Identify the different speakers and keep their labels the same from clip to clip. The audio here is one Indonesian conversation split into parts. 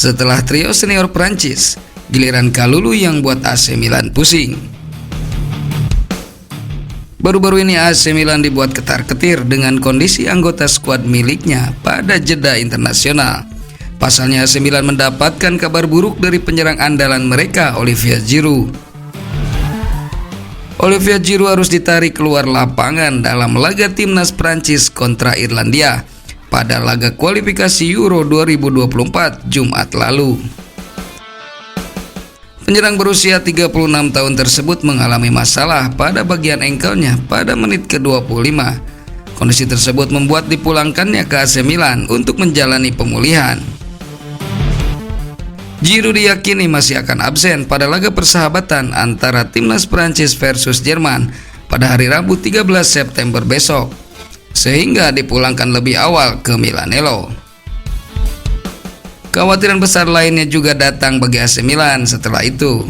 Speaker 1: Setelah trio senior Prancis, giliran Kalulu yang buat AC Milan pusing. Baru-baru ini AC Milan dibuat ketar-ketir dengan kondisi anggota skuad miliknya pada jeda internasional. Pasalnya AC Milan mendapatkan kabar buruk dari penyerang andalan mereka, Olivier Giroud. Olivier Giroud harus ditarik keluar lapangan dalam laga timnas Prancis kontra Irlandia pada laga kualifikasi Euro 2024 Jumat lalu. Penyerang berusia 36 tahun tersebut mengalami masalah pada bagian engkelnya pada menit ke-25. Kondisi tersebut membuat dipulangkannya ke AC Milan untuk menjalani pemulihan. Giroud diyakini masih akan absen pada laga persahabatan antara timnas Prancis versus Jerman pada hari Rabu 13 September besok, sehingga dipulangkan lebih awal ke Milanello. Kekhawatiran besar lainnya juga datang bagi AC Milan setelah itu.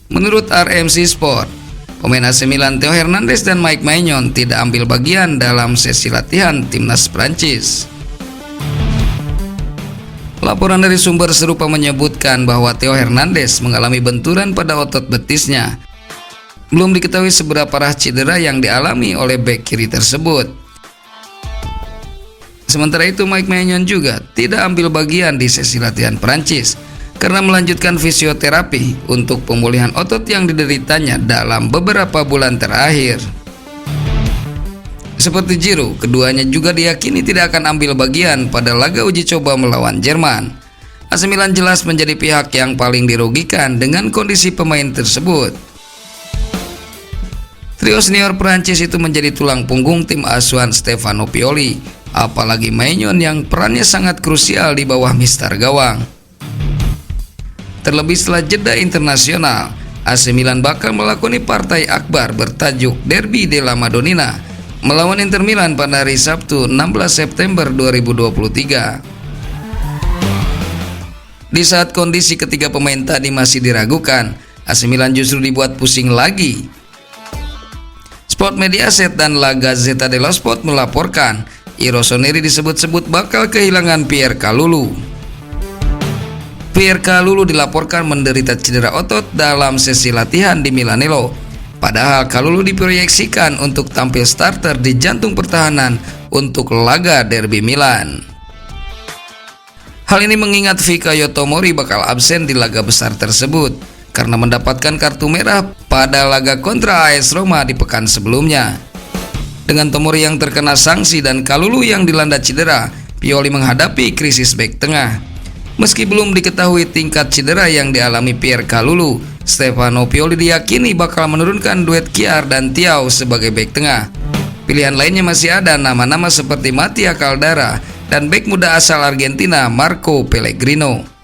Speaker 1: Menurut RMC Sport, pemain AC Milan Theo Hernandez dan Mike Maignan tidak ambil bagian dalam sesi latihan timnas Prancis. Laporan dari sumber serupa menyebutkan bahwa Theo Hernandez mengalami benturan pada otot betisnya. Belum diketahui seberapa parah cedera yang dialami oleh bek kiri tersebut. Sementara itu, Mike Maignan juga tidak ambil bagian di sesi latihan Prancis karena melanjutkan fisioterapi untuk pemulihan otot yang dideritanya dalam beberapa bulan terakhir. Seperti Giroud, keduanya juga diyakini tidak akan ambil bagian pada laga uji coba melawan Jerman. AC Milan jelas menjadi pihak yang paling dirugikan dengan kondisi pemain tersebut. Trio senior Prancis itu menjadi tulang punggung tim asuhan Stefano Pioli, apalagi Maignan yang perannya sangat krusial di bawah mister gawang. Terlebih setelah jeda internasional, AC Milan bakal melakoni partai akbar bertajuk Derby della Madonnina melawan Inter Milan pada hari Sabtu 16 September 2023. Di saat kondisi ketiga pemain tadi masih diragukan, AC Milan justru dibuat pusing lagi. Sport Mediaset dan La Gazzetta dello Sport melaporkan I Rossoneri disebut-sebut bakal kehilangan Pierre Kalulu. Pierre Kalulu dilaporkan menderita cedera otot dalam sesi latihan di Milanello. Padahal Kalulu diproyeksikan untuk tampil starter di jantung pertahanan untuk laga derby Milan. Hal ini mengingat Fikayo Tomori bakal absen di laga besar tersebut karena mendapatkan kartu merah pada laga kontra AS Roma di pekan sebelumnya. Dengan Tomori yang terkena sanksi dan Kalulu yang dilanda cedera, Pioli menghadapi krisis bek tengah. Meski belum diketahui tingkat cedera yang dialami Pierre Kalulu, Stefano Pioli diyakini bakal menurunkan duet Kjaer dan Thiaw sebagai bek tengah. Pilihan lainnya masih ada nama-nama seperti Mattia Caldara dan bek muda asal Argentina Marco Pellegrino.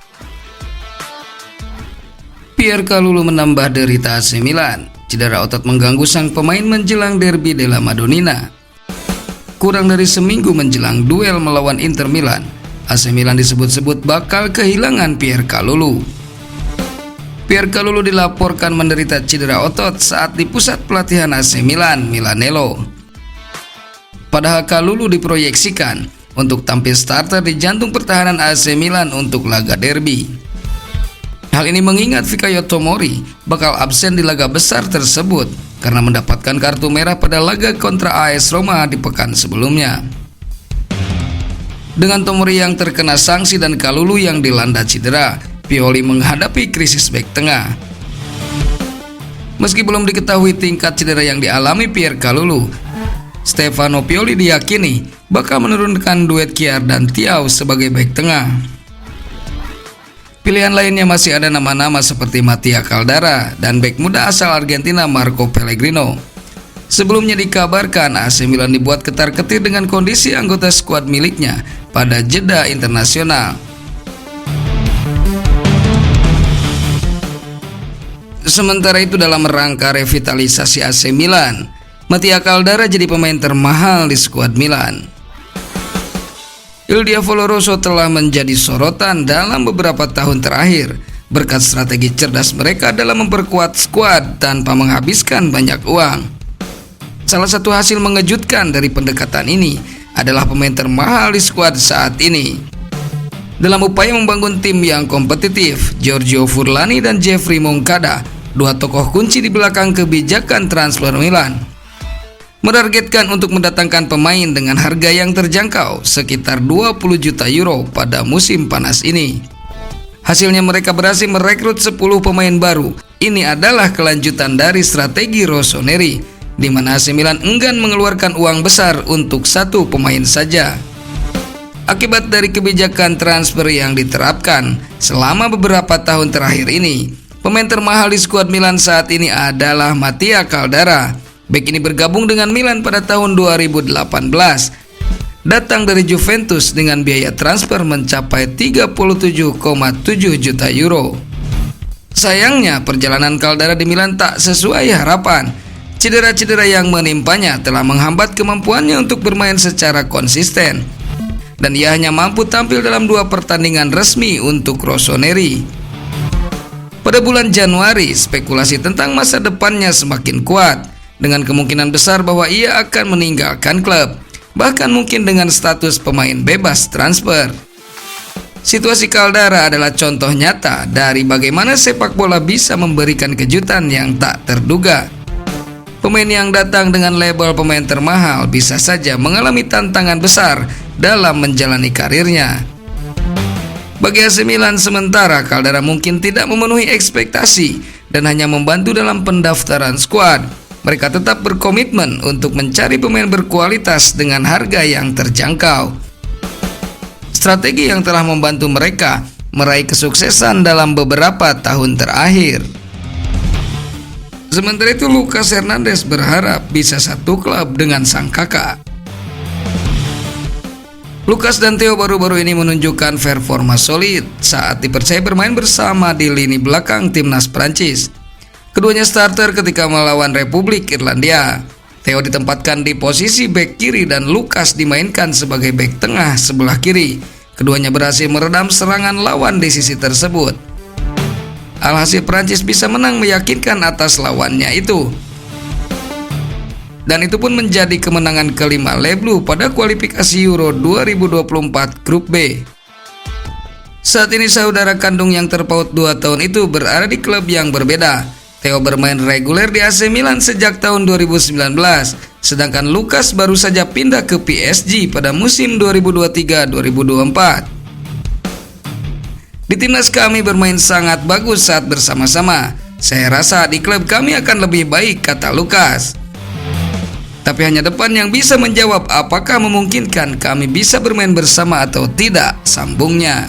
Speaker 1: Pierre Kalulu menambah derita AC Milan. Cedera otot mengganggu sang pemain menjelang Derby della Madonnina. Kurang dari seminggu menjelang duel melawan Inter Milan, AC Milan disebut-sebut bakal kehilangan Pierre Kalulu. Pierre Kalulu dilaporkan menderita cedera otot saat di pusat pelatihan AC Milan, Milanello. Padahal Kalulu diproyeksikan untuk tampil starter di jantung pertahanan AC Milan untuk laga derby. Hal ini mengingat Fikayo Tomori bakal absen di laga besar tersebut karena mendapatkan kartu merah pada laga kontra AS Roma di pekan sebelumnya. Dengan Tomori yang terkena sanksi dan Kalulu yang dilanda cedera, Pioli menghadapi krisis bek tengah. Meski belum diketahui tingkat cedera yang dialami Pierre Kalulu, Stefano Pioli diyakini bakal menurunkan duet Kjaer dan Thiaw sebagai bek tengah. Pilihan lainnya masih ada nama-nama seperti Mattia Caldara dan bek muda asal Argentina Marco Pellegrino. Sebelumnya dikabarkan AC Milan dibuat ketar-ketir dengan kondisi anggota skuad miliknya pada jeda internasional. Sementara itu, dalam rangka revitalisasi AC Milan, Mattia Caldara jadi pemain termahal di skuad Milan. Il Diavolo Rosso telah menjadi sorotan dalam beberapa tahun terakhir berkat strategi cerdas mereka dalam memperkuat skuad tanpa menghabiskan banyak uang. Salah satu hasil mengejutkan dari pendekatan ini adalah pemain termahal di skuad saat ini. Dalam upaya membangun tim yang kompetitif, Giorgio Furlani dan Jeffrey Moncada, dua tokoh kunci di belakang kebijakan transfer Milan, menargetkan untuk mendatangkan pemain dengan harga yang terjangkau sekitar 20 juta euro pada musim panas ini. Hasilnya mereka berhasil merekrut 10 pemain baru. Ini adalah kelanjutan dari strategi Rossoneri, di mana AC Milan enggan mengeluarkan uang besar untuk satu pemain saja. Akibat dari kebijakan transfer yang diterapkan selama beberapa tahun terakhir ini, pemain termahal di skuad Milan saat ini adalah Mattia Caldara. Bek ini bergabung dengan Milan pada tahun 2018, datang dari Juventus dengan biaya transfer mencapai 37,7 juta euro. Sayangnya perjalanan Caldara di Milan tak sesuai harapan. Cedera-cedera yang menimpanya telah menghambat kemampuannya untuk bermain secara konsisten, dan ia hanya mampu tampil dalam 2 pertandingan resmi untuk Rossoneri. Pada bulan Januari, spekulasi tentang masa depannya semakin kuat, dengan kemungkinan besar bahwa ia akan meninggalkan klub, bahkan mungkin dengan status pemain bebas transfer. Situasi Caldara adalah contoh nyata dari bagaimana sepak bola bisa memberikan kejutan yang tak terduga. Pemain yang datang dengan label pemain termahal bisa saja mengalami tantangan besar dalam menjalani karirnya. Bagi AC Milan sementara, Caldara mungkin tidak memenuhi ekspektasi dan hanya membantu dalam pendaftaran skuad. Mereka tetap berkomitmen untuk mencari pemain berkualitas dengan harga yang terjangkau. Strategi yang telah membantu mereka meraih kesuksesan dalam beberapa tahun terakhir. Sementara itu, Lucas Hernandez berharap bisa satu klub dengan sang kakak. Lucas dan Theo baru-baru ini menunjukkan performa solid saat dipercaya bermain bersama di lini belakang timnas Prancis. Keduanya starter ketika melawan Republik Irlandia. Theo ditempatkan di posisi bek kiri dan Lucas dimainkan sebagai bek tengah sebelah kiri. Keduanya berhasil meredam serangan lawan di sisi tersebut. Alhasil Prancis bisa menang meyakinkan atas lawannya itu. Dan itu pun menjadi kemenangan kelima Les Bleus pada kualifikasi Euro 2024 Grup B. Saat ini saudara kandung yang terpaut 2 tahun itu berada di klub yang berbeda. Theo bermain reguler di AC Milan sejak tahun 2019, sedangkan Lucas baru saja pindah ke PSG pada musim 2023-2024. Di timnas kami bermain sangat bagus saat bersama-sama. Saya rasa di klub kami akan lebih baik, kata Lucas. Tapi hanya depan yang bisa menjawab apakah memungkinkan kami bisa bermain bersama atau tidak, sambungnya.